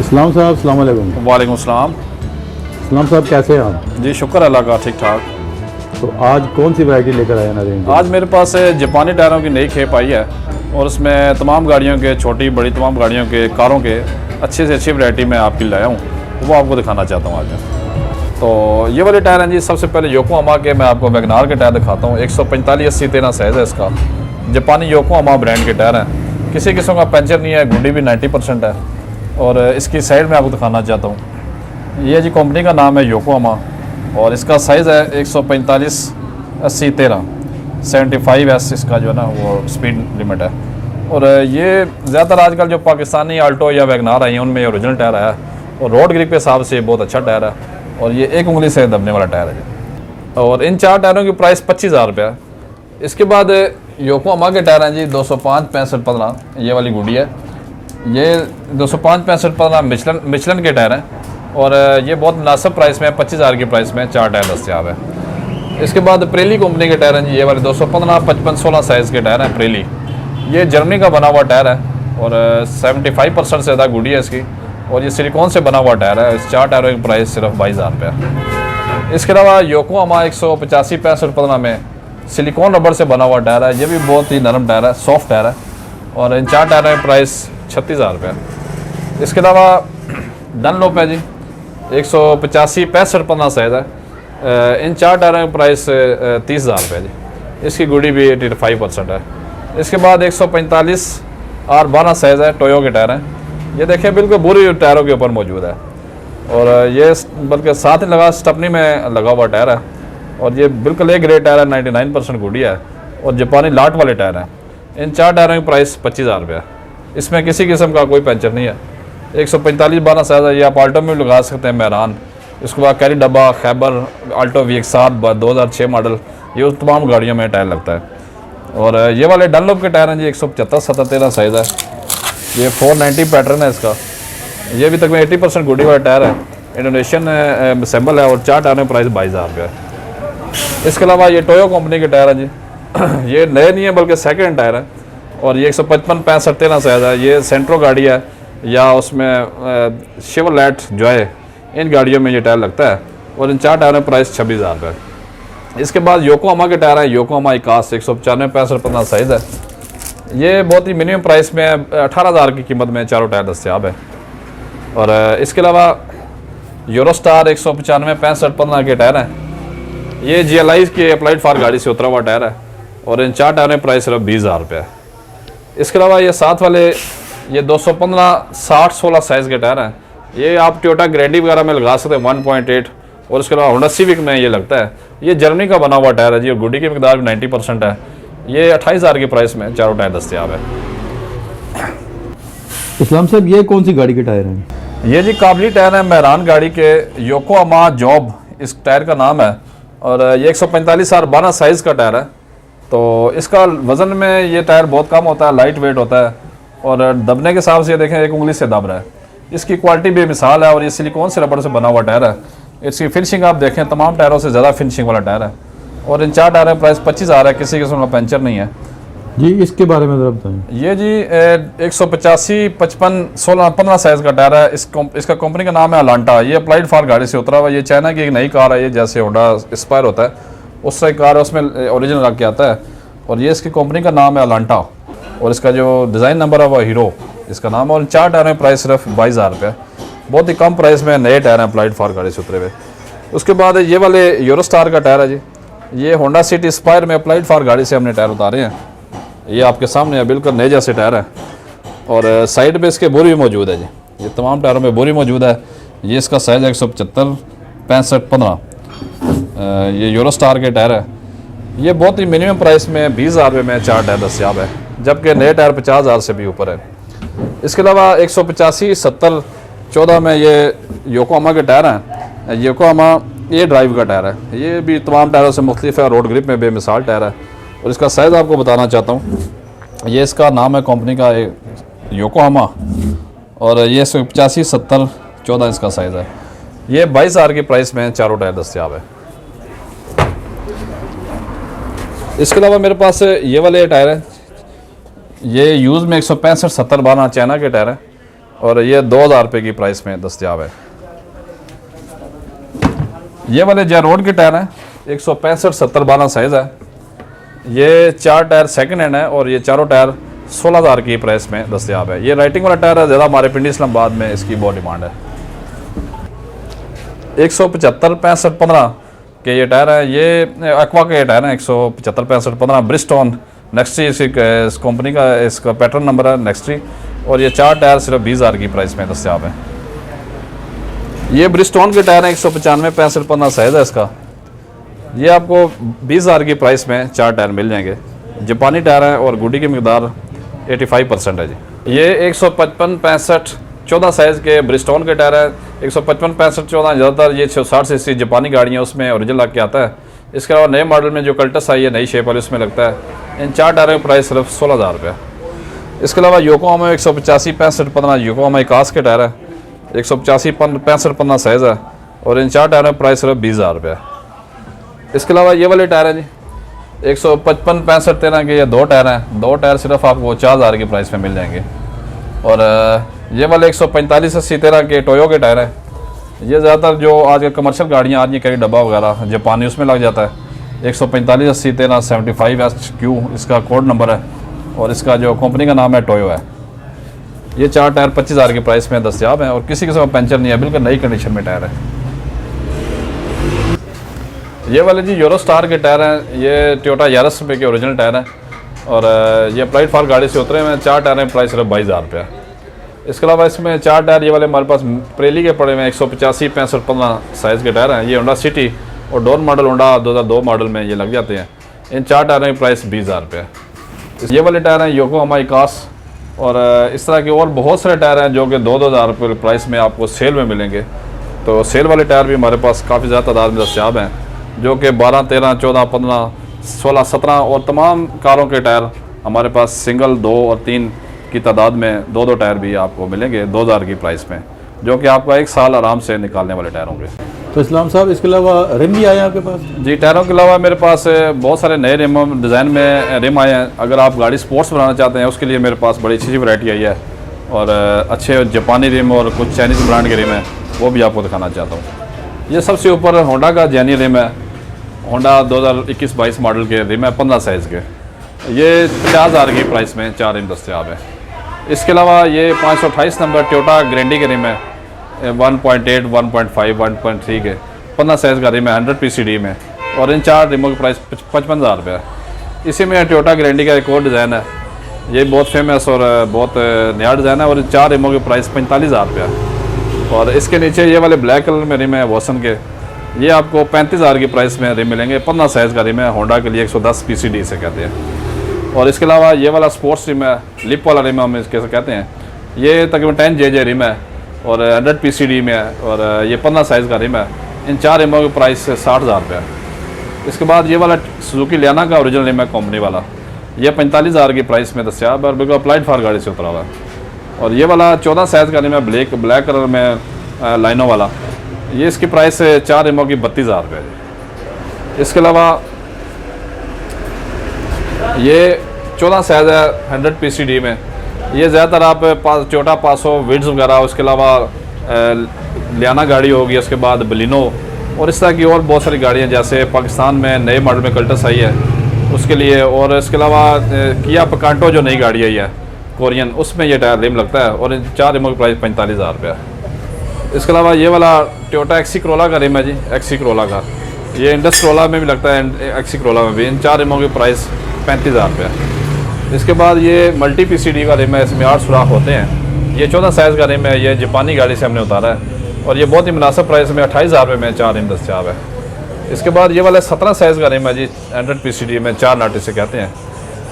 सलाम साहब, अस्सलाम वालेकुम। वालेकुम सलाम। सलाम साहब, कैसे हैं आप? जी शुक्र अल्लाह का, ठीक ठाक। तो आज कौन सी वैरायटी लेकर आए नाज़रीन? आज मेरे पास जापानी टायरों की नई खेप आई है और उसमें तमाम गाड़ियों के, छोटी बड़ी तमाम गाड़ियों के, कारों के अच्छे से अच्छी वैरायटी मैं आपके लिए लाया हूँ, वो आपको दिखाना चाहता हूँ आज। तो ये वाले टायर हैं जी। सबसे पहले योकोहामा के मैं आपको वैगनार के टायर दिखाता हूँ। 145/80/13 साइज़ है इसका। जापानी योकोहामा ब्रांड के टायर हैं, किसी किस्म का पंचर नहीं है, गुड्डी भी 90% है। और इसकी साइड में आपको दिखाना चाहता हूँ। ये जी कंपनी का नाम है योकोहामा और इसका साइज़ है 145/80/13 75S इसका जो है ना वो स्पीड लिमिट है। और ये ज़्यादातर आजकल जो पाकिस्तानी आल्टो या वैगनार आई हैं उनमें ये ओरिजिनल टायर है और रोड ग्रिप के हिसाब से बहुत अच्छा टायर है और ये एक उंगली से दबने वाला टायर है। और इन 4 टायरों की प्राइस 25,000 रुपये है। इसके बाद योकोहामा के टायर हैं जी 205/65/15, ये वाली गुडी है। ये 205/65/15 मिचलन के टायर हैं और ये बहुत मुनासिब प्राइस में 25,000 की प्राइस में 4 टायर दस्तियाब है। इसके बाद प्रेली कंपनी के टायर हैं जी। ये वाले 215/55/16 साइज़ के टायर हैं प्रेली। ये जर्मनी का बना हुआ टायर है और 75% से ज़्यादा गुडी है इसकी और ये सिलिकॉन से बना हुआ टायर है। इस 4 टायरों की प्राइस सिर्फ 22,000 रुपये है। इसके अलावा योकोहामा 185/65/15 में सिलिकॉन रबर से बना हुआ टायर है। ये भी बहुत ही नरम टायर है, सॉफ्ट टायर है और इन 4 टायरों की प्राइस 36,000 रुपये है। इसके अलावा डनलोप है जी, 185/65/15 साइज़ है। इन 4 टायरों की प्राइस 30,000 रुपये जी। इसकी गुडी भी 85% है। इसके बाद 145/12 साइज़ है, टोयो के टायर हैं। ये देखिए बिल्कुल बुरी टायरों के ऊपर मौजूद है और ये बल्कि साथ ही लगा स्टपनी में लगा हुआ टायर है और ये बिल्कुल एक ग्रेड टायर है, 99% गुडी है और जापानी लाट वाले टायर हैं। इन 4 टायरों की प्राइस 25,000 रुपये है। इसमें किसी किस्म का कोई पंचर नहीं है। 145/12 साइज़ है। ये आप आल्टो में भी लगा सकते हैं, मेहरान। इसके बाद कैरी डब्बा, खैबर, आल्टो VX7 2006 मॉडल, ये तमाम गाड़ियों में टायर लगता है। और ये वाले डनलोप के टायर हैं जी, 175/17/13 साइज़ है। ये 490 पैटर्न है इसका। ये भी तकरीबन 80% गुडी वाला टायर है, इंडोनेशियन असेंबल है और 4 टायरों की प्राइस 22,000 रुपये है। इसके अलावा ये टोयो कंपनी के टायर हैं जी। ये नए नहीं है बल्कि सेकेंड टायर है और ये 155/65/13 साइज़ है। ये सेंट्रो गाड़ी है या उसमें शेवरलेट जॉय, इन गाड़ियों में ये टायर लगता है और इन 4 टायरों की प्राइस 26,000 रुपये है। इसके बाद योकोहामा के टायर हैं, योकोहामा इकास 195/65/15 साइज़ है। ये बहुत ही मिनिमम प्राइस में 18,000 की कीमत में चारों टायर दस्तियाब है। और इसके अलावा यूरोस्टार 195/65/15 के टायर हैं। ये GLI के अप्लाइड फॉर गाड़ी से उतरा हुआ टायर है और इन 4 टायरों की प्राइस सिर्फ 20,000 रुपये है। इसके अलावा ये साथ वाले ये 215/60/16 साइज़ के टायर हैं। ये आप टोयोटा ग्रैंडी वगैरह में लगा सकते हैं 1.8 और इसके अलावा होंडा सिविक में ये लगता है। ये जर्मनी का बना हुआ टायर है जी और गुडी की मिकदार भी 90% है। ये 28,000 की प्राइस में चारों टायर दस्तियाब है। इस्लाम साहब, ये कौन सी गाड़ी के टायर हैं? ये जी काबली टायर है, मेहरान गाड़ी के, योकोहामा जॉब इस टायर का नाम है और ये 145/12 साइज़ का टायर है। तो इसका वज़न में ये टायर बहुत कम होता है, लाइट वेट होता है और दबने के हिसाब से ये देखें एक उंगली से दब रहा है। इसकी क्वालिटी बेमिसाल है और ये सिलिकॉन से रबड़ से बना हुआ टायर है। इसकी फिनिशिंग आप देखें तमाम टायरों से ज़्यादा फिनिशिंग वाला टायर है और इन 4 टायरों का प्राइस 25,000 है। किसी किस्म का पंचर नहीं है जी। इसके बारे में ज़रा बताएं। ये जी 185/55/16/15 साइज़ का टायर है। इसका कंपनी का नाम है अलांटा। ये अप्लाइड फॉर गाड़ी से उतरा हुआ। ये चाइना की एक नई कार है, ये जैसे होंडा इंस्पायर होता है उस तरह कार है, उसमें ओरिजिनल लग के आता है और ये इसकी कंपनी का नाम है अलांटा और इसका जो डिज़ाइन नंबर है वो हीरो इसका नाम है। और 4 टायरों की प्राइस सिर्फ 22,000 रुपये है। बहुत ही कम प्राइस में नए टायर हैं अप्लाइड फॉर गाड़ी से उतरे हुए। उसके बाद ये वाले यूरोस्टार का टायर है जी। ये होंडा सिटी स्पायर में अप्लाइड फॉर गाड़ी से हमने टायर उतारे हैं। ये आपके सामने है, बिल्कुल नए जैसे टायर है और साइड पे इसके बोरी भी मौजूद है जी। ये तमाम टायरों में बोरी मौजूद है। ये इसका साइज़ है 175/65/15। ये यूरोस्टार के टायर है। ये बहुत ही मिनिमम प्राइस में 20,000 रुपये में 4 टायर दस्तियाब है, जबकि नए टायर 50,000 से भी ऊपर है। इसके अलावा 185/70/14 में ये योकोहामा के टायर हैं। योकोहामा ये ड्राइव का टायर है। ये भी तमाम टायरों से मुख्तलिफ है, रोड ग्रिप में बेमिसाल टायर है और इसका साइज़ आपको बताना चाहता हूँ। ये इसका नाम है कंपनी का योकोहामा और ये 185/70/14 इसका साइज़ है। ये 22,000 की प्राइस में चारों टायर दस्तियाब है। इसके अलावा मेरे पास ये वाले टायर हैं। ये यूज़ में 165/70/12 चाइना के टायर है। और ये 2000 रुपये की प्राइस में दस्तियाब है। ये वाले जैरोड के टायर हैं, 165 70 12 साइज़ है। ये 4 टायर सेकंड हैंड है और ये चारों टायर 16,000 की प्राइस में दस्तियाब है। ये राइटिंग वाला टायर है, ज़्यादा हमारे पिंडी इस्लामाबाद में इसकी बहुत डिमांड है। 175 65 15 के ये टायर है, ये एक्वा के टायर हैं, 175 65 15 ब्रिजस्टोन नेक्स्ट्री इस कंपनी का इसका पैटर्न नंबर है नेक्स्ट्री। और ये 4 टायर सिर्फ 20,000 की प्राइस में दस्तियाब है। ये ब्रिजस्टोन के टायर हैं, 195 65 15 साइज़ है इसका। ये आपको 20,000 की प्राइस में 4 टायर मिल जाएंगे। जापानी टायर हैं और गुडी की मकदार 85% है जी। ये 155 65 14 साइज़ के ब्रिजस्टोन के टायर है, 155 65 14। ज़्यादातर ये 160 सीसी जापानी गाड़ियाँ उसमें ओरिजिनल लग के आता है। इसके अलावा नए मॉडल में जो कल्टस आई है नई शेप वाली उसमें लगता है। इन 4 टायरों की प्राइस सिर्फ 16,000 रुपये। इसके अलावा योकोहामा 185 65 15 योकोहामा इकास के टायर है, 185 65 15 साइज़ है और इन 4 टायरों की प्राइस सिर्फ 20,000 रुपये। इसके अलावा ये वाले टायर हैं जी, 155 65 13 के ये 2 टायर हैं। 2 टायर सिर्फ आपको 4,000 की प्राइस में मिल जाएंगे। और ये वाले 145 80 13 के टोयो के टायर हैं। ये ज़्यादातर जो आजकल कमर्शियल गाड़ियाँ आ रही हैं, कई डब्बा वगैरह जापानी उसमें लग जाता है। 145 80 13 75 SQ इसका कोड नंबर है और इसका जो कंपनी का नाम है टोयो है। ये 4 टायर 25,000 की प्राइस में दस्तियाब हैं और किसी किस्म का पंचर नहीं है, बिल्कुल नई कंडीशन में टायर है। ये वाले जी यूरो स्टार के टायर हैं, ये टोयोटा यारिस के ओरिजिनल टायर हैं और ये अप्लाइड फॉर गाड़ी से उतरे हुए 4 टायर में प्राइस सिर्फ 22,000 रुपये है। इसके अलावा इसमें 4 टायर ये वाले हमारे पास प्रेली के पड़े हुए हैं, 185 65 15 साइज़ के टायर हैं। ये होंडा सिटी और डोर मॉडल होंडा 2002 मॉडल में ये लग जाते हैं। इन 4 टायरों की प्राइस 20,000 रुपये है। ये वाले टायर हैं योकोहामा इकास और इस तरह के और बहुत सारे टायर हैं जो कि 2,000 रुपये प्राइस में आपको सेल में मिलेंगे। तो सेल वाले टायर भी हमारे पास काफ़ी ज़्यादा तादाद में दस्तियाब हैं, जो कि 12 13 14 15 16 17 और तमाम कारों के टायर हमारे पास सिंगल 2 और 3 की तादाद में 2 टायर भी आपको मिलेंगे 2,000 की प्राइस में, जो कि आपका 1 साल आराम से निकालने वाले टायर होंगे। तो इस्लाम साहब इसके अलावा रिम भी आए हैं आपके पास? जी, टायरों के अलावा मेरे पास बहुत सारे नए रिम डिज़ाइन में रिम आए हैं। अगर आप गाड़ी स्पोर्ट्स बनाना चाहते हैं उसके लिए मेरे पास बड़ी अच्छी वैरायटी आई है और अच्छे जापानी रिम और कुछ चाइनीज़ ब्रांड के रिम है, वो भी आपको दिखाना चाहता हूँ। ये सबसे ऊपर होंडा का जैनी रिम है, होंडा 2021-22 मॉडल के रिम है 15 साइज़ के। ये 50,000 की प्राइस में 4 रिम दस्तियाब है। इसके अलावा ये 528 नंबर टोयोटा ग्रैंडी के रिम है, 1.8 1.5 1.3 के 15 साइज़ का रिम है 100 PCD में और इन 4 रिमों की प्राइस 55,000 रुपये है। इसी में टोयोटा ग्रैंडी का एक और डिज़ाइन है, ये बहुत फेमस और बहुत नया डिज़ाइन है और इन 4 रिमों की प्राइस 45,000 रुपये है। और इसके नीचे ये वाले ब्लैक कलर में रिम है वॉसन के, ये आपको 35,000 की प्राइस में रिम मिलेंगे। 15 साइज़ का रिम है, होंडा के लिए 110 PCD से कहते हैं। और इसके अलावा ये वाला स्पोर्ट्स रिम है, लिप वाला रिम हम इसके कहते हैं, ये तकरीबन 10 JJ रिम है और 100 PCD में है और ये 15 साइज़ का रिम है। इन 4 रिमों की प्राइस 60,000 रुपये है। इसके बाद ये वाला सुजुकी लियाना का ओरिजिनल रिम है कंपनी वाला, ये 45,000 की प्राइस में दस्तियाब है और बिल्कुल अप्लाइड फॉर गाड़ी से उतरा हुआ है। और ये वाला 14 साइज़ का रिम है ब्लैक कलर में लाइनों वाला, ये इसकी प्राइस 4 रिमों की 32,000 रुपये है। इसके अलावा ये 14 साइज़ है 100 PCD में, ये ज़्यादातर आप टोयोटा पासो विड्स वगैरह, उसके अलावा लियाना गाड़ी होगी, उसके बाद बलिनो और इस तरह की और बहुत सारी गाड़ियाँ, जैसे पाकिस्तान में नए मॉडल में कल्टस आई है उसके लिए, और इसके अलावा किया पिकांटो जो नई गाड़ी आई है कोरियन, उसमें ये टायर रिम लगता है और इन 4 रिमों की प्राइस 45,000 रुपये है। इसके अलावा ये वाला टोयोटा एक्सी करोला का रिम है जी, एक्सी करोला का, ये इंडस करोला में भी लगता है, एक्सी करोला में भी। इन 4 रिमों की प्राइस 35,000 रुपये है। इसके बाद ये मल्टी PCD का रिम है, इसमें 8 सुराख होते हैं, ये 14 साइज़ का रिम है, ये जापानी गाड़ी से हमने उतारा है और ये बहुत ही मुनासिब प्राइस में 28,000 रुपये में 4 रिम दस्तियाब है। इसके बाद ये वाला 17 साइज़ का रिम है जी, 100 PCD में 4 नाटे से कहते हैं,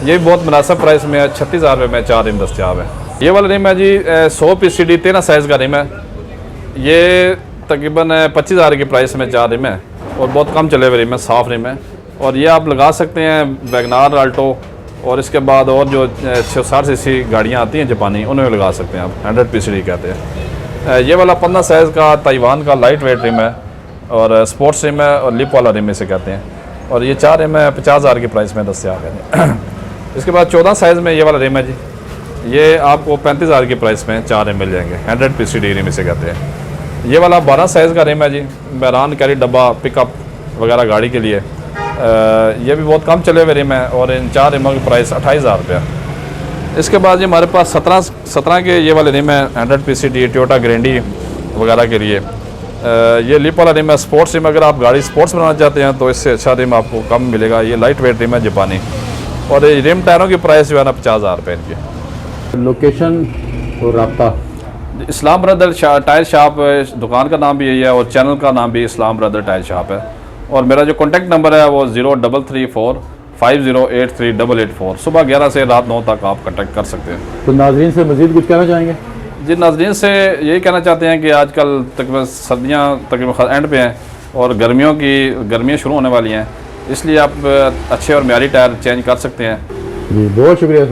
ये भी बहुत मुनासिब प्राइस में 36,000 रुपये में 4 रिम दस्तियाब है। ये वाला रिम है जी 100 PCD 13 साइज़ का रिम है, ये तकरीबन 25,000 की प्राइस में 4 रिम है और बहुत कम चले हुए रिम है, साफ़ रिम है और ये आप लगा सकते हैं वैगनार, आल्टो और इसके बाद और जो 160 सीसी गाड़ियाँ आती हैं जापानी, उन्हें लगा सकते हैं आप, 100 PCD कहते हैं। ये वाला 15 साइज़ का ताइवान का लाइट वेट रिम है और स्पोर्ट्स रिम है और लिप वाला रिम इसे कहते हैं और ये 4 रिम है 50,000 की प्राइस में दस्तियाब है। इसके बाद 14 साइज़ में ये वाला रिम है जी, ये आपको 35,000 की प्राइस में 4 रिम मिल जाएंगे। 100 PCD रिम इसे कहते हैं। ये वाला 12 साइज़ का रिम है जी, बैरान कैरी डब्बा पिकअप वगैरह गाड़ी के लिए। ये भी बहुत कम चले हुए रिम है और इन 4 रिमों की प्राइस 28,000 रुपया। इसके बाद ये हमारे पास 17 के ये वाले रिम है 100 PCD टोयोटा ग्रैंडी वगैरह के लिए। ये लिप वाला रिम है, स्पोर्ट्स रिम। अगर आप गाड़ी स्पोर्ट्स बनाना चाहते हैं तो इससे अच्छा रिम आपको कम मिलेगा। ये लाइट वेट रिम है जापानी। और ये रिम टायरों की प्राइस जो है ना 50,000 रुपये इनकी। लोकेशन और रब्ता? इस्लाम ब्रदर टायर शॉप, दुकान का नाम भी यही है और चैनल का नाम भी इस्लाम ब्रदर टायर शॉप है। और मेरा जो कॉन्टैक्ट नंबर है वो 033450838884। सुबह 11 से रात 9 तक आप कॉन्टैक्ट कर सकते हैं। तो नाजरीन से मज़ीद कुछ कहना चाहेंगे? जी, नाजरीन से यही कहना चाहते हैं कि आजकल तकरीबन सर्दियाँ तकरीबन एंड पे हैं और गर्मियाँ शुरू होने वाली हैं, इसलिए आप अच्छे और म्यारी टायर चेंज कर सकते हैं। जी बहुत शुक्रिया।